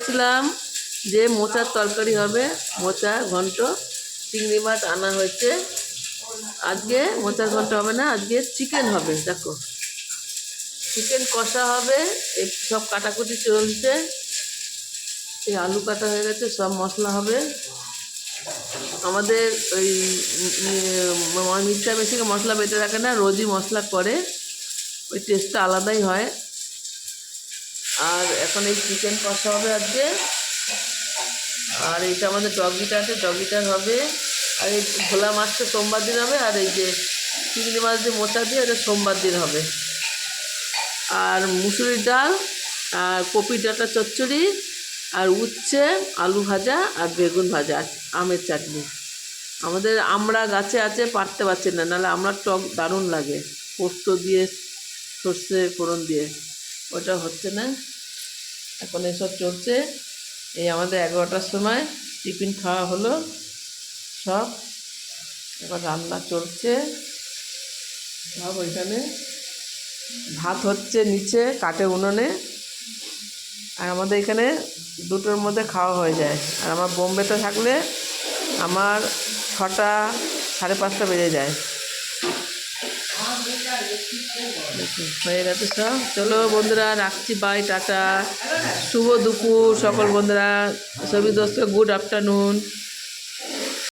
বলছিলাম যে মোচার তরকারি হবে, মোচা ঘন্ট। চিংড়ি মাছ আনা হয়েছে। আজকে মোচার ঘন্ট হবে না, আজকে চিকেন হবে। দেখো, চিকেন কষা হবে। এই সব কাটাকুটি চলছে। এই আলু কাটা হয়ে গেছে, সব মশলা হবে। আমাদের ওই মিক্সার মেশিনে মশলা বেটে রাখে না, রোজই মশলা করে, ওই টেস্টটা আলাদাই হয়। আর এখন এই চিকেন কষা হবে আজকে। আর এইটা আমাদের ডগিটা আছে, ডগিটার হবে। আর এই ভোলা মাছটা সোমবার দিন হবে। আর এই যে চিংড়ি মাছ দিয়ে মোচা দিয়ে, এটা সোমবার দিন হবে। আর মুসুরির ডাল, আর কপি ডাঁটা চচ্চড়ি, আর উচ্ছে আলু ভাজা, আর বেগুন ভাজা, আমের চাটনি। আমাদের আমড়া গাছে আছে, পারতে পারছে না, নাহলে আমড়ার টক দারুণ লাগে, পোস্ত দিয়ে, সর্ষে ফোড়ন দিয়ে। ওটা হচ্ছে না, এখন এসব চলছে। এই আমাদের 11টার সময় টিফিন খাওয়া হলো সব। এবার রান্না চলছে সব। ওইখানে ভাত হচ্ছে নিচে কাঠে উনুনে। আর আমাদের এখানে 2টোর মধ্যে খাওয়া হয়ে যায়। আর আমার বোম্বেতে থাকলে আমার 6টা, 5:30 বেজে যায়। হয়ে গেছে সব। চলো বন্ধুরা, রাখছি, বাই, টাটা, শুভ দুপুর সকল বন্ধুরা। সবই দোস্ত, গুড আফটারনুন।